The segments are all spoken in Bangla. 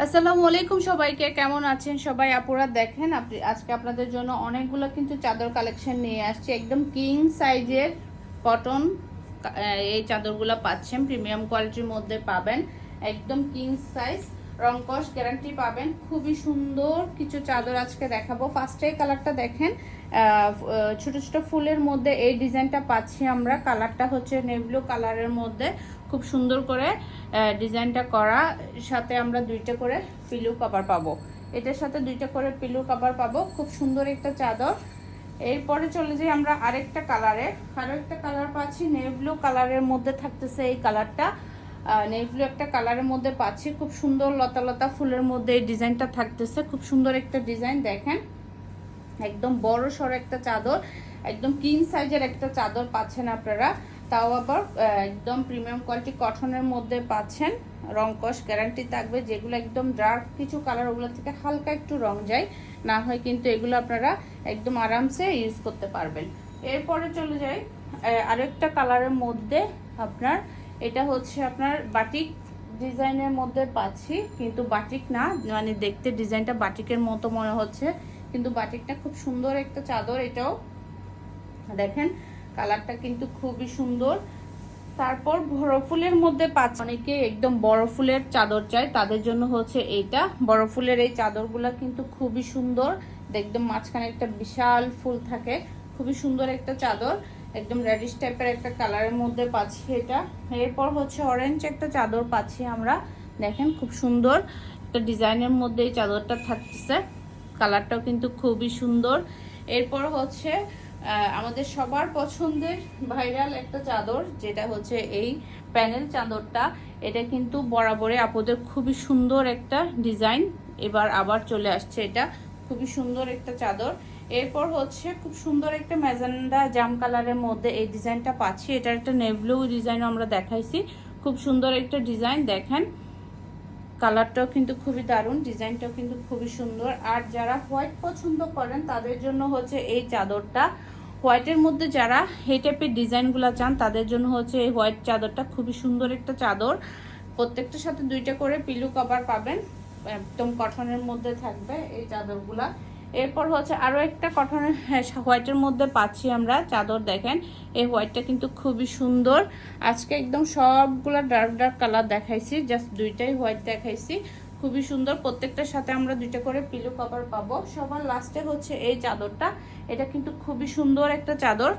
আসসালামু আলাইকুম সবাইকে, কেমন আছেন সবাই? আপুরা দেখেন আজকে আপনাদের জন্য অনেকগুলো কিন্তু চাদর কালেকশন নিয়ে আসছি। একদম কিং সাইজের কটন এই চাদরগুলো পাচ্ছেন, প্রিমিয়াম কোয়ালিটির মধ্যে পাবেন। একদম কিং সাইজ, রংকশ গ্যারান্টি পাবেন। খুবই সুন্দর কিছু চাদর আজকে দেখাবো। ফার্স্টে কালারটা দেখেন, ছোট ছোট ফুলের মধ্যে এই ডিজাইনটা পাচ্ছি আমরা। কালারটা হচ্ছে নেভি ব্লু কালারের মধ্যে, খুব সুন্দর করে ডিজাইনটা করা। সাথে আমরা দুইটা করে পিলো কভার পাবো, এটার সাথে দুইটা করে পিলো কভার পাবো। খুব সুন্দর একটা চাদর। এরপরে চলে যাই আমরা আরেকটা কালারে। আরো একটা কালার পাচ্ছি নেভি ব্লু কালারের মধ্যে থাকতেছে এই কালারটা। নেভি ব্লু একটা কালারের মধ্যে পাচ্ছি, খুব সুন্দর লতা লতা ফুলের মধ্যে এই ডিজাইনটা থাকতেছে। খুব সুন্দর একটা ডিজাইন দেখেন, একদম বড় সড়ো একটা চাদর, একদম কিং সাইজের একটা চাদর পাচ্ছেন আপনারা। তাও আবার একদম প্রিমিয়াম কোয়ালিটি কটনের মধ্যে পাচ্ছেন। রংকশ গ্যারান্টি থাকবে। যেগুলো একদম ডার্ক কিছু কালার, ওগুলো থেকে হালকা একটু রং যায়, না হয় কিন্তু এগুলো আপনারা একদম আরামসে ইউজ করতে পারবেন। এরপরে চলে যাই আরেকটা কালারের মধ্যে আপনার। এটা হচ্ছে আপনার বাটিক ডিজাইনের মধ্যে পাচ্ছি, কিন্তু বাটিক না, মানে দেখতে ডিজাইনটা বাটিকের মতো মনে হচ্ছে, কিন্তু বাটিকটা খুব সুন্দর একটা চাদর। এটাও দেখেন কালারটা কিন্তু খুবই সুন্দর। তারপর বড় ফুলের মধ্যে পাচ্ছি, অনেকে একদম বড় ফুলের চাদর চায়, তাদের জন্য হচ্ছে এইটা। বড় ফুলের এই চাদরগুলা কিন্তু খুবই সুন্দর, একদম মাঝখানে একটা বিশাল ফুল থাকে। খুবই সুন্দর একটা চাদর, একদম রেডিশ টাইপের একটা কালারের মধ্যে পাচ্ছি এটা। এরপর হচ্ছে অরেঞ্জ একটা চাদর পাচ্ছি আমরা। দেখেন খুব সুন্দর একটা ডিজাইনের মধ্যে এই চাদরটা থাকতেছে। কালারটাও কিন্তু খুবই সুন্দর। এরপর হচ্ছে আমাদের সবার পছন্দের ভাইরাল একটা চাদর, যেটা হচ্ছে এই প্যানেল চাদরটা। এটা কিন্তু বরাবরই আপুদের খুবই সুন্দর একটা ডিজাইন, এবার আবার চলে আসছে এটা। খুবই সুন্দর একটা চাদর। এরপর হচ্ছে খুব সুন্দর একটা ম্যাজেন্ডা জাম কালারের মধ্যে এই ডিজাইনটা পাচ্ছি। এটা একটা নেভি ব্লু ডিজাইন আমরা দেখাইছি। খুব সুন্দর একটা ডিজাইন দেখেন, কালারটাও কিন্তু খুবই দারুণ, ডিজাইনটাও কিন্তু খুবই সুন্দর। আর যারা হোয়াইট পছন্দ করেন তাদের জন্য হচ্ছে এই চাদরটা। হোয়াইটের মধ্যে যারা এই টাইপের ডিজাইনগুলো চান তাদের জন্য হচ্ছে এই হোয়াইট চাদরটা। খুবই সুন্দর একটা চাদর, প্রত্যেকটার সাথে দুইটা করে পিলো কভার পাবেন। একদম কটনের মধ্যে থাকবে এই চাদরগুলা। এরপর হচ্ছে আরো একটা কটনের হোয়াইটের মধ্যে পাচ্ছি আমরা চাদর। দেখেন এই হোয়াইটটা কিন্তু খুবই সুন্দর। আজকে একদম সবগুলা ডার্ক ডার্ক কালার দেখাইছি, জাস্ট দুইটাই হোয়াইট দেখাইছি। খুবই সুন্দর, প্রত্যেকটার সাথে আমরা দুইটা করে পিলো কভার পাবো। সবার লাস্টে হচ্ছে এই চাদরটা। এটা কিন্তু খুবই সুন্দর একটা চাদর,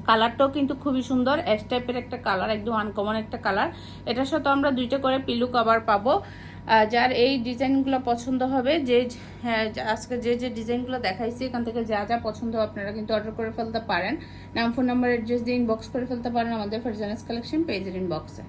কালারটাও কিন্তু খুবই সুন্দর, অ্যাশ টাইপের একটা কালার, একদম আনকমন একটা কালার। এটার সাথে আমরা দুইটা করে পিলো কভার পাবো। যার এই ডিজাইনগুলো পছন্দ হবে, আজকে যে যে ডিজাইনগুলো দেখাইছি এখান থেকে যা যা পছন্দ আপনারা কিন্তু অর্ডার করে ফেলতে পারেন। নাম, ফোন নাম্বার, অ্যাড্রেস দিয়ে ইনবক্স করে ফেলতে পারেন আমাদের ফারজানাস কালেকশন পেজের ইনবক্সে।